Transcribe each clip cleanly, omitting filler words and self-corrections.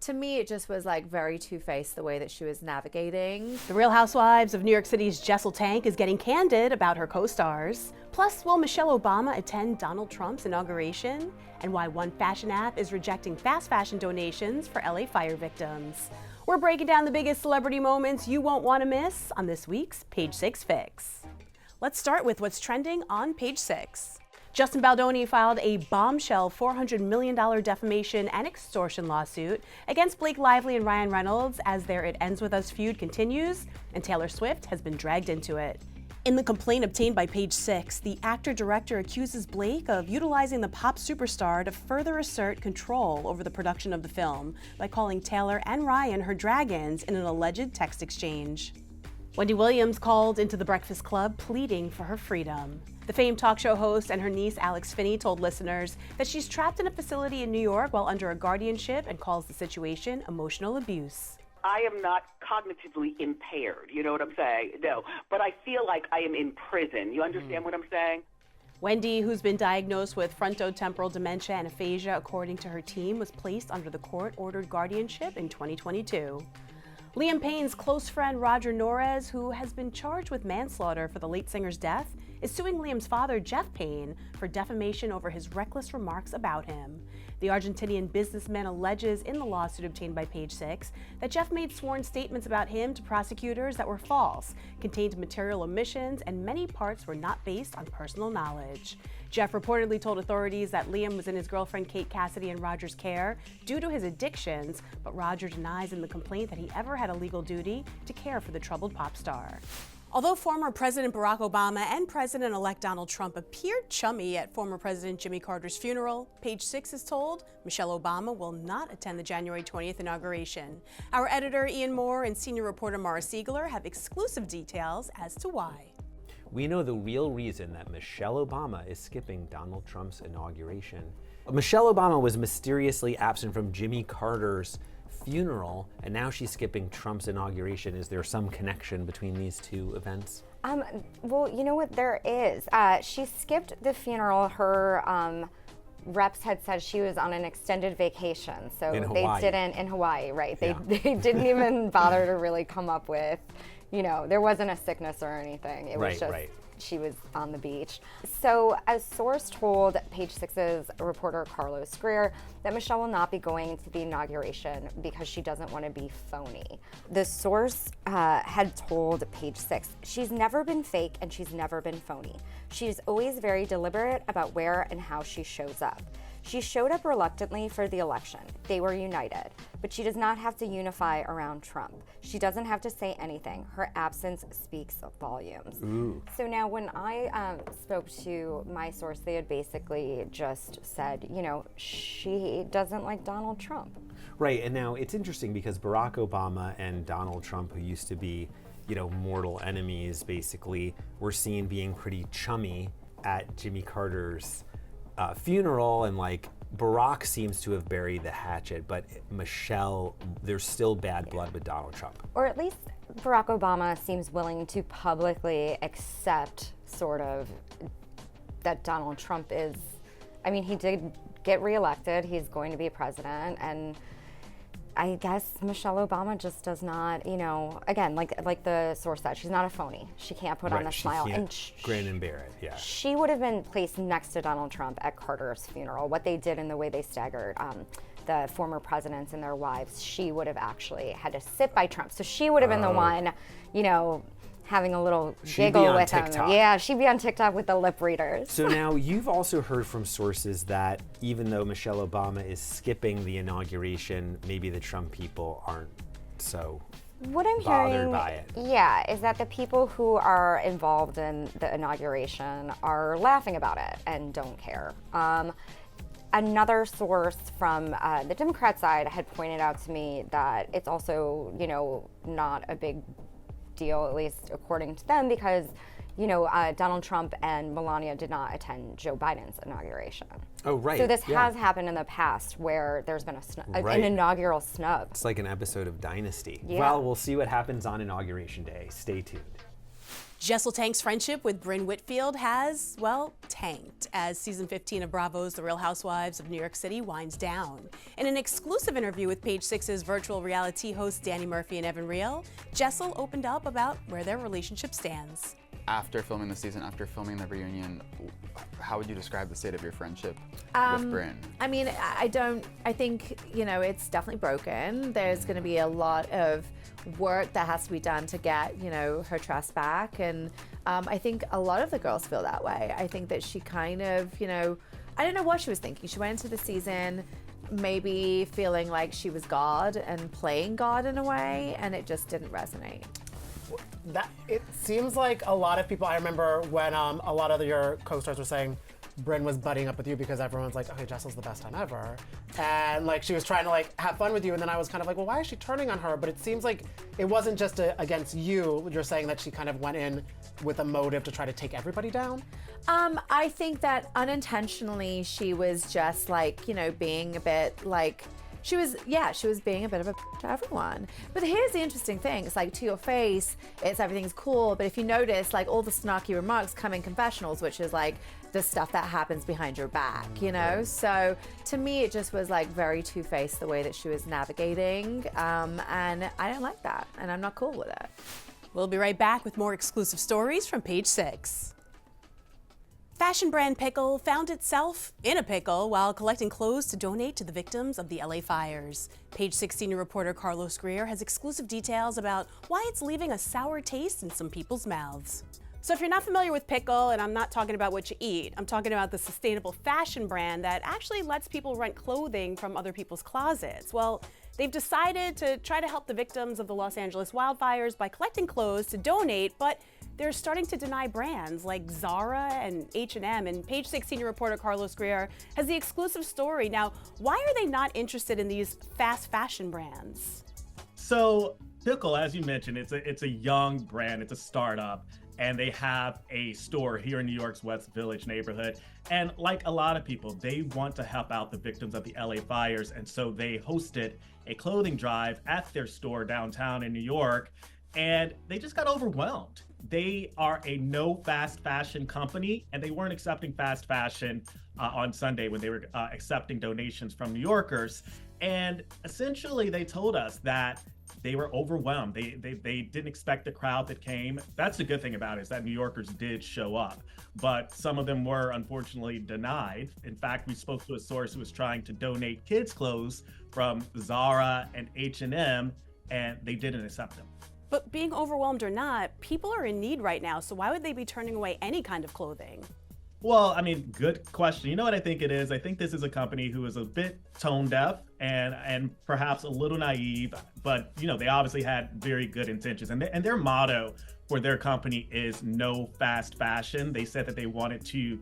To me, it just was like very two-faced the way that she was navigating. The Real Housewives of New York City's Jessel Tank is getting candid about her co-stars. Plus, will Michelle Obama attend Donald Trump's inauguration? And why one fashion app is rejecting fast fashion donations for LA fire victims. We're breaking down the biggest celebrity moments you won't want to miss on this week's Page 6 Fix. Let's start with what's trending on Page 6. Justin Baldoni filed a bombshell $400 million defamation and extortion lawsuit against Blake Lively and Ryan Reynolds as their It Ends With Us feud continues, and Taylor Swift has been dragged into it. In the complaint obtained by Page 6, the actor-director accuses Blake of utilizing the pop superstar to further assert control over the production of the film by calling Taylor and Ryan her dragons in an alleged text exchange. Wendy Williams called into the Breakfast Club pleading for her freedom. The famed talk show host and her niece Alex Finney told listeners that she's trapped in a facility in New York while under a guardianship and calls the situation emotional abuse. I am not cognitively impaired, you know what I'm saying? No, but I feel like I am in prison. You understand what I'm saying? Wendy, who's been diagnosed with frontotemporal dementia and aphasia according to her team, was placed under the court-ordered guardianship in 2022. Liam Payne's close friend Roger Norez, who has been charged with manslaughter for the late singer's death, is suing Liam's father, Jeff Payne, for defamation over his reckless remarks about him. The Argentinian businessman alleges in the lawsuit obtained by Page 6 that Jeff made sworn statements about him to prosecutors that were false, contained material omissions, and many parts were not based on personal knowledge. Jeff reportedly told authorities that Liam was in his girlfriend Kate Cassidy and Roger's care due to his addictions, but Roger denies in the complaint that he ever had a legal duty to care for the troubled pop star. Although former President Barack Obama and President-elect Donald Trump appeared chummy at former President Jimmy Carter's funeral, Page 6 is told Michelle Obama will not attend the January 20th inauguration. Our editor Ian Moore and senior reporter Mara Siegler have exclusive details as to why. We know the real reason that Michelle Obama is skipping Donald Trump's inauguration. Michelle Obama was mysteriously absent from Jimmy Carter's funeral, and now she's skipping Trump's inauguration. Is there some connection between these two events? Well, you know what, there is. She skipped the funeral. Her reps had said she was on an extended vacation, so they didn't, in Hawaii, right? They didn't even bother to really come up with, you know, there wasn't a sickness or anything. It was just she was on the beach. So a source told Page 6's reporter Carlos Greer that Michelle will not be going to the inauguration because she doesn't want to be phony. The source had told Page 6, she's never been fake and she's never been phony. She's always very deliberate about where and how she shows up. She showed up reluctantly for the election. They were united, but she does not have to unify around Trump. She doesn't have to say anything. Her absence speaks volumes. Ooh. So now when I spoke to my source, they had basically just said, you know, she doesn't like Donald Trump. Right, and now it's interesting because Barack Obama and Donald Trump, who used to be, you know, mortal enemies, basically, were seen being pretty chummy at Jimmy Carter's funeral, and like Barack seems to have buried the hatchet, but Michelle, there's still bad blood with Donald Trump. Or at least Barack Obama seems willing to publicly accept sort of that Donald Trump is, I mean, he did get reelected, he's going to be president, and I guess Michelle Obama just does not, you know, again, like the source said, she's not a phony. She can't put on a smile. She can't grin and bear it, yeah. She would have been placed next to Donald Trump at Carter's funeral. What they did and the way they staggered the former presidents and their wives, she would have actually had to sit by Trump. So she would have been the one, you know, having a little giggle with him. Yeah, she'd be on TikTok with the lip readers. So now you've also heard from sources that even though Michelle Obama is skipping the inauguration, maybe the Trump people aren't so bothered by it. Yeah, is that the people who are involved in the inauguration are laughing about it and don't care. Another source from the Democrat side had pointed out to me that it's also, you know, not a big deal, at least according to them, because, you know, Donald Trump and Melania did not attend Joe Biden's inauguration. Oh, right. So this has happened in the past where there's been an inaugural snub. It's like an episode of Dynasty. Yeah. Well, we'll see what happens on Inauguration Day. Stay tuned. Jessel Tank's friendship with Brynn Whitfield has, well, tanked as season 15 of Bravo's The Real Housewives of New York City winds down. In an exclusive interview with Page Six's virtual reality hosts Danny Murphy and Evan Reel, Jessel opened up about where their relationship stands. After filming the season, after filming the reunion, how would you describe the state of your friendship with Brynn? I mean, I think, you know, it's definitely broken. There's going to be a lot of work that has to be done to get, you know, her trust back. And I think a lot of the girls feel that way. I think that she kind of, you know, I don't know what she was thinking. She went into the season maybe feeling like she was God and playing God in a way, and it just didn't resonate. It seems like a lot of people, I remember when a lot of your co-stars were saying Brynn was buddying up with you because everyone's like, okay, Jessel's the best time ever. And like she was trying to like have fun with you, and then I was kind of like, well, why is she turning on her? But it seems like it wasn't just against you. You're saying that she kind of went in with a motive to try to take everybody down? I think that unintentionally she was just like, you know, being a bit like, she was being a bit of a to everyone. But here's the interesting thing. It's like, to your face, everything's cool. But if you notice, like, all the snarky remarks come in confessionals, which is like the stuff that happens behind your back, you know? So to me, it just was like very two-faced the way that she was navigating. And I don't like that. And I'm not cool with it. We'll be right back with more exclusive stories from Page Six. Fashion brand Pickle found itself in a pickle while collecting clothes to donate to the victims of the LA fires. Page 6 senior reporter Carlos Greer has exclusive details about why it's leaving a sour taste in some people's mouths. So if you're not familiar with Pickle, and I'm not talking about what you eat, I'm talking about the sustainable fashion brand that actually lets people rent clothing from other people's closets. Well, they've decided to try to help the victims of the Los Angeles wildfires by collecting clothes to donate, but they're starting to deny brands like Zara and H&M, and Page 6 senior reporter Carlos Greer has the exclusive story. Now, why are they not interested in these fast fashion brands? So Pickle, as you mentioned, it's a young brand, it's a startup, and they have a store here in New York's West Village neighborhood. And like a lot of people, they want to help out the victims of the LA fires, and so they hosted a clothing drive at their store downtown in New York, and they just got overwhelmed. They are a no fast fashion company, and they weren't accepting fast fashion on Sunday when they were accepting donations from New Yorkers. And essentially, they told us that they were overwhelmed. They didn't expect the crowd that came. That's the good thing about it, is that New Yorkers did show up, but some of them were unfortunately denied. In fact, we spoke to a source who was trying to donate kids' clothes from Zara and H&M, and they didn't accept them. But being overwhelmed or not, people are in need right now, so why would they be turning away any kind of clothing? Well, I mean, good question. You know what I think it is? I think this is a company who is a bit tone deaf and perhaps a little naive, but you know, they obviously had very good intentions. And their motto for their company is no fast fashion. They said that they wanted to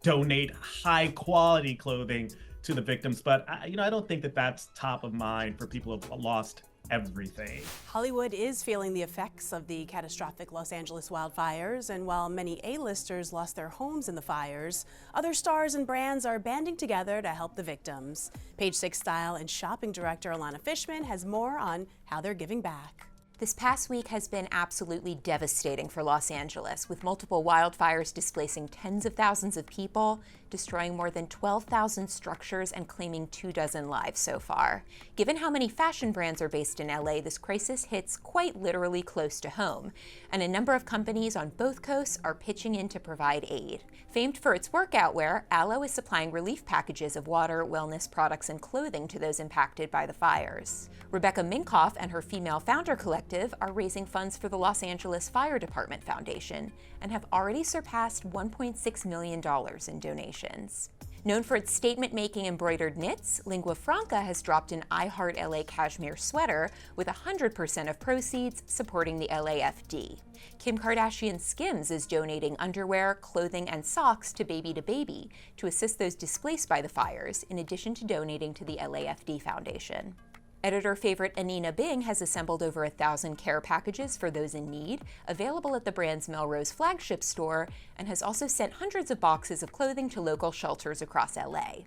donate high quality clothing to the victims, but I don't think that that's top of mind for people who have lost everything. Hollywood is feeling the effects of the catastrophic Los Angeles wildfires, and while many A-listers lost their homes in the fires, other stars and brands are banding together to help the victims. Page 6 style and shopping director Alana Fishman has more on how they're giving back. This past week has been absolutely devastating for Los Angeles, with multiple wildfires displacing tens of thousands of people, destroying more than 12,000 structures, and claiming 24 lives so far. Given how many fashion brands are based in LA, this crisis hits quite literally close to home, and a number of companies on both coasts are pitching in to provide aid. Famed for its workout wear, Alo is supplying relief packages of water, wellness products, and clothing to those impacted by the fires. Rebecca Minkoff and her Female Founder Collective are raising funds for the Los Angeles Fire Department Foundation and have already surpassed $1.6 million in donations. Known for its statement-making embroidered knits, Lingua Franca has dropped an I Heart LA cashmere sweater with 100% of proceeds supporting the LAFD. Kim Kardashian's Skims is donating underwear, clothing, and socks to Baby to assist those displaced by the fires, in addition to donating to the LAFD Foundation. Editor favorite Anina Bing has assembled over 1,000 care packages for those in need, available at the brand's Melrose flagship store, and has also sent hundreds of boxes of clothing to local shelters across LA.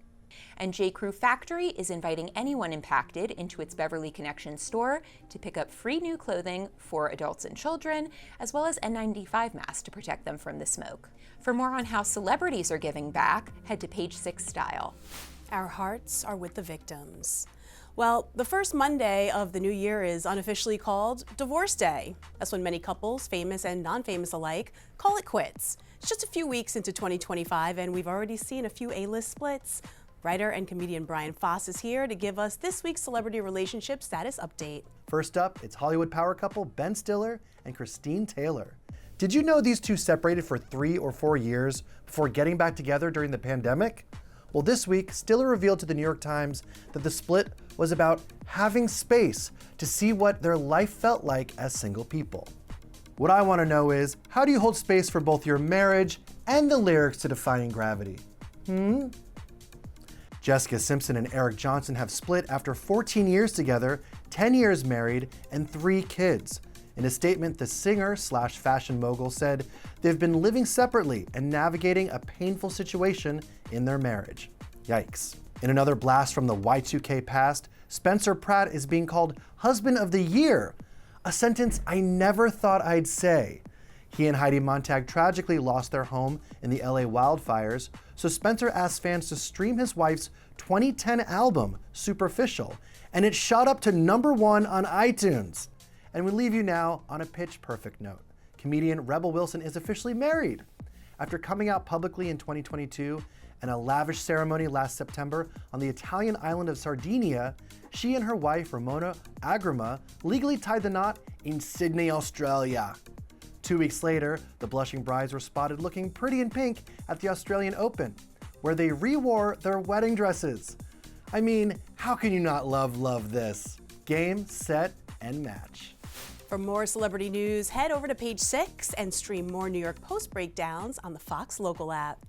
And J.Crew Factory is inviting anyone impacted into its Beverly Connection store to pick up free new clothing for adults and children, as well as N95 masks to protect them from the smoke. For more on how celebrities are giving back, head to Page 6 Style. Our hearts are with the victims. Well, the first Monday of the new year is unofficially called Divorce Day. That's when many couples, famous and non-famous alike, call it quits. It's just a few weeks into 2025, and we've already seen a few A-list splits. Writer and comedian Brian Foss is here to give us this week's celebrity relationship status update. First up, it's Hollywood power couple Ben Stiller and Christine Taylor. Did you know these two separated for 3 or 4 years before getting back together during the pandemic? Well, this week, Stiller revealed to the New York Times that the split was about having space to see what their life felt like as single people. What I want to know is, how do you hold space for both your marriage and the lyrics to Defying Gravity? Jessica Simpson and Eric Johnson have split after 14 years together, 10 years married, and 3 kids. In a statement, the singer/fashion mogul said they've been living separately and navigating a painful situation in their marriage. Yikes. In another blast from the Y2K past, Spencer Pratt is being called Husband of the Year, a sentence I never thought I'd say. He and Heidi Montag tragically lost their home in the LA wildfires, so Spencer asked fans to stream his wife's 2010 album, Superficial, and it shot up to #1 on iTunes. And we leave you now on a pitch perfect note. Comedian Rebel Wilson is officially married. After coming out publicly in 2022 and a lavish ceremony last September on the Italian island of Sardinia, she and her wife, Ramona Agrima, legally tied the knot in Sydney, Australia. 2 weeks later, the blushing brides were spotted looking pretty in pink at the Australian Open, where they re-wore their wedding dresses. I mean, how can you not love this? Game, set, and match. For more celebrity news, head over to Page 6 and stream more New York Post breakdowns on the Fox Local app.